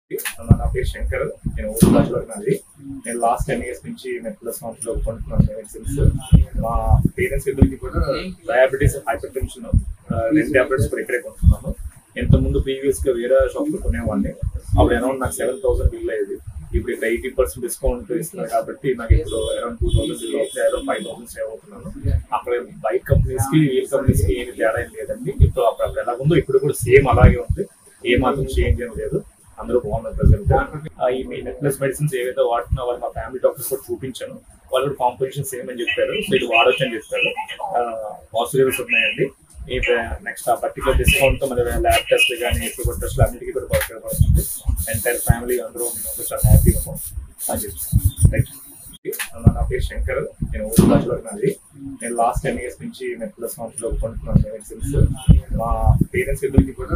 నా పేరు శంకర్. నేను ఊరులో నాది. నేను లాస్ట్ 10 years నుంచి మెట్లస్ లో కొంటున్నాను మెడిసిన్స్. మా పేరెంట్స్ ఇద్దరికి కూడా డయాబెటీస్, హైపర్ టెన్షన్, 2 టాబ్లెట్స్ కూడా ఇక్కడే కొంటున్నాను. ఇంతకుముందు ప్రీవియస్ గా వేరే షాప్ లో కొనేవాడిని. అప్పుడు అరౌండ్ నాకు 7,000 బిల్ అయ్యేది. ఇప్పుడు ఇక్కడ 80% డిస్కౌంట్ ఇస్తున్నారు కాబట్టి నాకు ఇప్పుడు అరౌండ్ 2,000 బిల్ అవుతుంది. అరౌండ్ 5,000 సేవ్ అవుతున్నాను. అక్కడ బైక్ కంపెనీస్ కి వీల్ కంపెనీస్ కి ఏమి తేడా ఏం లేదండి. ఇప్పుడు అప్పుడు ఎలా ఉందో ఇప్పుడు కూడా సేమ్ అలాగే ఉంది. ఏ మాత్రం చేంజ్ ఏం లేదు. అందరూ బాగున్నారు ప్రజెంట్. ఈ మీ నెట్లెస్ మెడిసిన్స్ ఏవైతే వాడుతున్నా వాళ్ళు మా ఫ్యామిలీ డాక్టర్స్ కూడా చూపించాను. వాళ్ళు కూడా కాంపిటీషన్ సేమ్ అని చెప్పారు. సో ఇది వాడొచ్చు అని చెప్పారు. పాజిటివ్స్ ఉన్నాయండి. ఈ నెక్స్ట్ ఆ పర్టికులర్ డిస్కౌంట్ తో మన ల్యాబ్ టెస్ట్ కానీ షుగర్ టెస్ట్ అన్నిటికీ కూడా ఉపయోగపడుతుంది. ఎంటైర్ ఫ్యామిలీ అందరూ చాలా హ్యాపీగా అని చెప్తాను. నా పేరు శంకర్. నేను ఊరులో నాది. నేను లాస్ట్ 10 years నుంచి మెట్లస్ లో కొంటున్నాను మెడిసిన్స్. మా పేరెంట్స్ ఇద్దరికి కూడా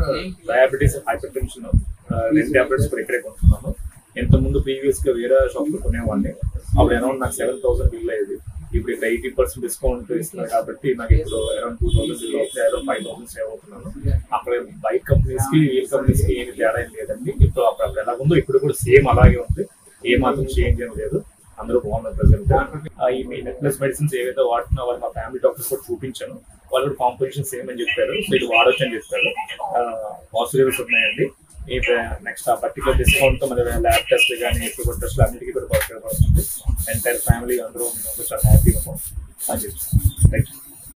డయాబెటీస్, హైపర్ టెన్షన్, 2 టాబ్లెట్స్ కూడా ఇక్కడే కొంటున్నాను. ఇంతకుముందు ప్రీవియస్ గా వేరే షాప్ లో కొనేవాడిని. అప్పుడు అరౌండ్ నాకు 7,000 బిల్ అయ్యేది. ఇప్పుడు ఇక్కడ 80% డిస్కౌంట్ ఇస్తున్నారు కాబట్టి నాకు ఇప్పుడు అరౌండ్ 2,000 బిల్ అవుతుంది. అరౌండ్ 5,000 సేవ్ అవుతున్నాను. అక్కడ బైక్ కంపెనీస్ కి వీల్ కంపెనీస్ కి ఏమి తేడా ఏం లేదండి. ఇప్పుడు అప్పుడు ఎలా ఉందో ఇప్పుడు కూడా సేమ్ అలాగే ఉంది. ఏ మాత్రం చేంజ్ ఏం లేదు. అందరూ బాగున్నారు ప్రజెంట్. ఈ మీ నెట్లెస్ మెడిసిన్స్ ఏవైతే వాడుతున్నా వాళ్ళు మా ఫ్యామిలీ డాక్టర్స్ కూడా చూపించాను. వాళ్ళు కూడా కాంపిటీషన్ సేమ్ అని చెప్పారు. సో ఇది వాడొచ్చు అని చెప్పారు. పాజిటివ్స్ ఉన్నాయండి. ఈ నెక్స్ట్ ఆ పర్టికులర్ డిస్కౌంట్ తో మన ల్యాబ్ టెస్ట్ కానీ షుగర్ టెస్ట్ అన్నిటికీ కూడా ఉపయోగపడుతుంది. ఎంటైర్ ఫ్యామిలీ అందరూ చాలా హ్యాపీగా అని చెప్తాను.